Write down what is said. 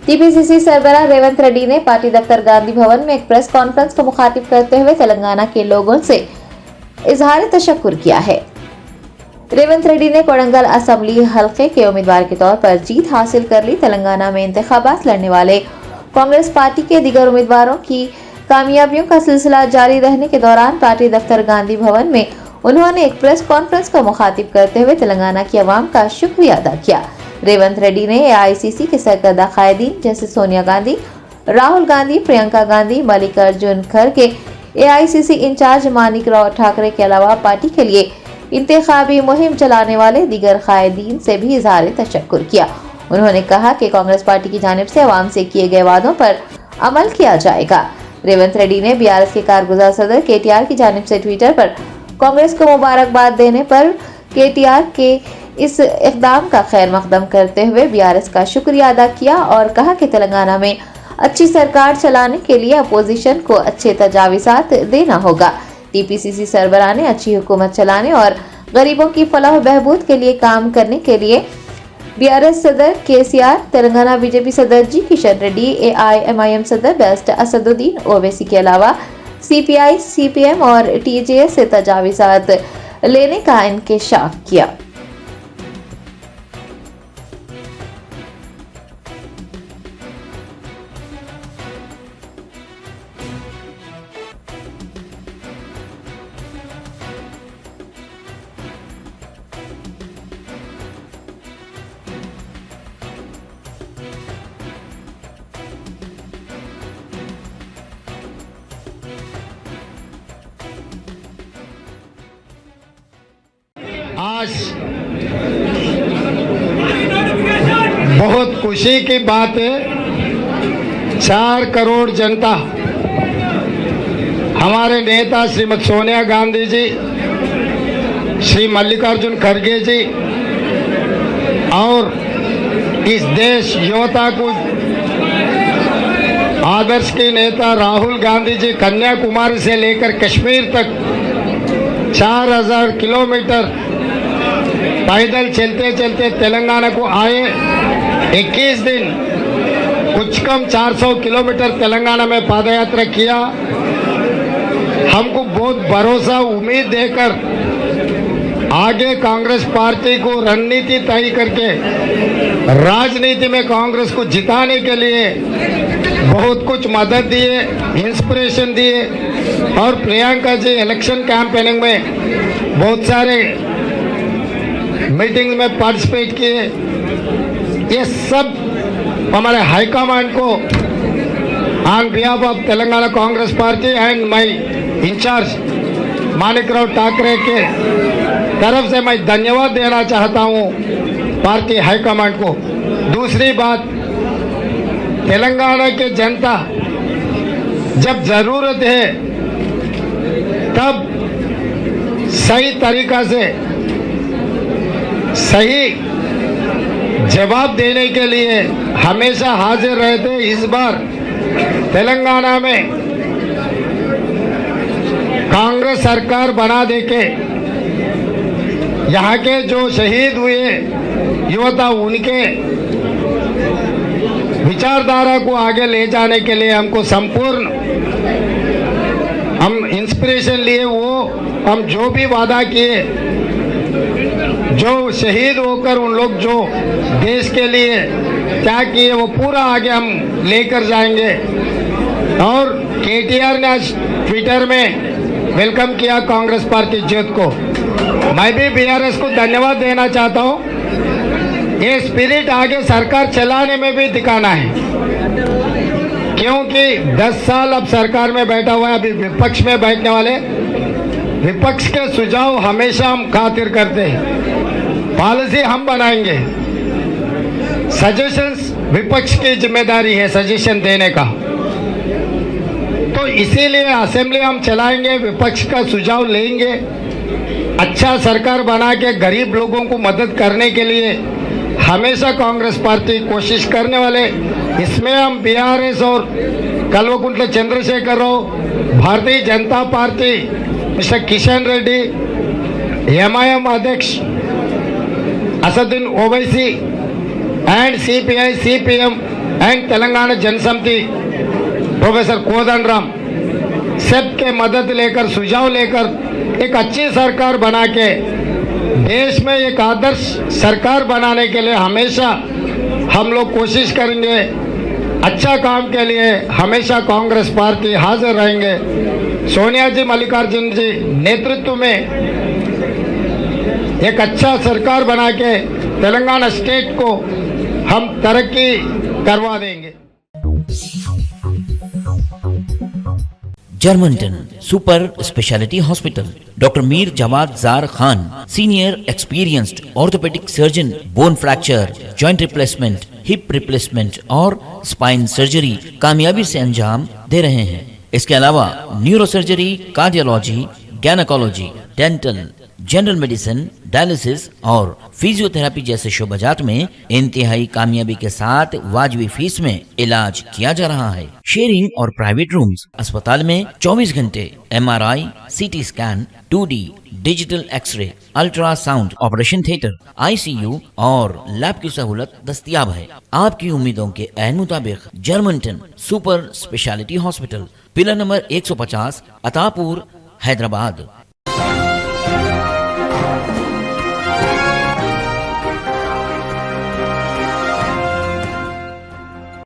TPCC सरबराह Revanth Reddy ने party दफ्तर गांधी भवन में एक प्रेस कॉन्फ्रेंस को मुखातिब करते हुए तेलंगाना के लोगों से इजहार तशक्कुर किया है। रेवंत रेड्डी ने कोडंगल असेंबली हलके के उम्मीदवार के तौर पर जीत हासिल कर ली। तेलंगाना में इंतखाबात लड़ने वाले कांग्रेस पार्टी के दीगर उम्मीदवारों की कामयाबियों का सिलसिला जारी रहने के दौरान पार्टी दफ्तर गांधी भवन में उन्होंने एक प्रेस कॉन्फ्रेंस को मुखातिब करते हुए तेलंगाना की आवाम का शुक्रिया अदा किया। रेवंत रेड्डी ने एआईसीसी के सरकर्दा कायदीन जैसे सोनिया गांधी, राहुल गांधी, प्रियंका गांधी, मल्लिकार्जुन खड़गे, एआईसीसी इंचार्ज मानिकराव ठाकरे के अलावा पार्टी के लिए इंतखाबी मुहिम चलाने वाले दीगर कायदीन से भी इजहार तशक्कुर किया। उन्होंने कहा कि कांग्रेस पार्टी की जानिब से अवाम से किए गए वादों पर अमल किया जाएगा। रेवंत रेड्डी ने बीआरएस के कारगुजार सदर केटीआर की जानिब से ट्विटर पर कांग्रेस को मुबारकबाद देने पर केटीआर के इस इक़दाम का खैर मकदम करते हुए बीआरएस का शुक्रिया अदा किया और कहा कि तेलंगाना में अच्छी सरकार चलाने के लिए अपोजिशन को अच्छे तजावीज़ात देना होगा। टीपीसीसी सरबराह ने अच्छी हुकूमत चलाने और गरीबों की फलाह बहबूद के लिए काम करने के लिए बीआरएस सदर केसीआर, तेलंगाना बीजेपी सदर जी किशन रेड्डी, एआईएमआईएम सदर बेस्ट असदुद्दीन ओवैसी के अलावा सीपीआई, सीपीएम और टीजेएस से तजावीज़ात लेने का इंकशाफ किया। आज बहुत खुशी की बात है, 4 करोड़ जनता हमारे नेता श्रीमती सोनिया गांधी जी, श्री मल्लिकार्जुन खड़गे जी और इस देश युवता को आदर्श के नेता राहुल गांधी जी कन्याकुमारी से लेकर कश्मीर तक 4000 किलोमीटर पैदल चलते चलते तेलंगाना को आए। 21 दिन कुछ कम 400 किलोमीटर तेलंगाना में पादयात्रा किया। हमको बहुत भरोसा उम्मीद देकर आगे कांग्रेस पार्टी को रणनीति तय करके राजनीति में कांग्रेस को जिताने के लिए बहुत कुछ मदद दिए, इंस्पिरेशन दिए और प्रियंका जी इलेक्शन कैंपेनिंग में बहुत सारे मीटिंग में पार्टिसिपेट किए। ये सब हमारे हाईकमांड को on behalf of Telangana Congress party and my incharge Manikrao Thackeray के तरफ से मैं धन्यवाद देना चाहता हूँ पार्टी हाईकमांड को। दूसरी बात, तेलंगाना के जनता जब जरूरत है तब सही तरीका से सही जवाब देने के लिए हमेशा हाजिर रहते। इस बार तेलंगाना में कांग्रेस सरकार बना देके यहाँ के जो शहीद हुए युवता उनके विचारधारा को आगे ले जाने के लिए हमको संपूर्ण हम इंस्पिरेशन लिए। वो हम जो भी वादा किए, जो शहीद होकर उन लोग जो देश के लिए क्या किए वो पूरा आगे हम लेकर जाएंगे। और केटीआर ने आज ट्विटर में वेलकम किया कांग्रेस पार्टी जीत को। मैं भी बीआरएस को धन्यवाद देना चाहता हूँ। ये स्पिरिट आगे सरकार चलाने में भी दिखाना है, क्योंकि 10 साल अब सरकार में बैठा हुआ है, अभी विपक्ष में बैठने वाले। विपक्ष के सुझाव हमेशा हम खातिर करते हैं, पॉलिसी हम बनाएंगे, सजेशंस विपक्ष की जिम्मेदारी है सजेशन देने का। तो इसीलिए असेंबली हम चलाएंगे, विपक्ष का सुझाव लेंगे, अच्छा सरकार बना के गरीब लोगों को मदद करने के लिए हमेशा कांग्रेस पार्टी कोशिश करने वाले। इसमें हम बीआरएस और कल्वकुंट्ला Chandrashekhar Rao, Bharatiya Janata Party, mister Kishan Reddy, MIM अध्यक्ष Asaduddin Owaisi and CPI, CPM and Telangana Janasamithi professor Kodandaram सबके मदद लेकर सुझाव लेकर एक अच्छी सरकार बना के देश में एक आदर्श सरकार बनाने के लिए हमेशा हम लोग कोशिश करेंगे। अच्छा काम के लिए हमेशा कांग्रेस पार्टी हाजिर रहेंगे। सोनिया जी, मल्लिकार्जुन जी नेतृत्व में एक अच्छा सरकार बना के तेलंगाना स्टेट को हम तरक्की करवा देंगे। Germanton super speciality hospital, doctor Mir Jawad Jar Khan, senior experienced orthopaedic surgeon, bone fracture, joint replacement, hip replacement और स्पाइन सर्जरी कामयाबी से अंजाम दे रहे हैं। इसके अलावा neuro surgery, cardiology, gynaecology, dental, general medicine, dialysis और फिजियोथेरेपी जैसे शोबाजात में इंतहाई कामयाबी के साथ वाजिबी फीस में इलाज किया जा रहा है। शेयरिंग और प्राइवेट रूम्स, अस्पताल में 24 घंटे MRI, CT scan, 2D digital x-ray, ultrasound, operation theatre, ICU और लैब की सहूलत दस्तयाब है। आपकी उम्मीदों के ऐन मुताबिक Germanton super speciality hospital, pillar number 150, Attapur, Hyderabad.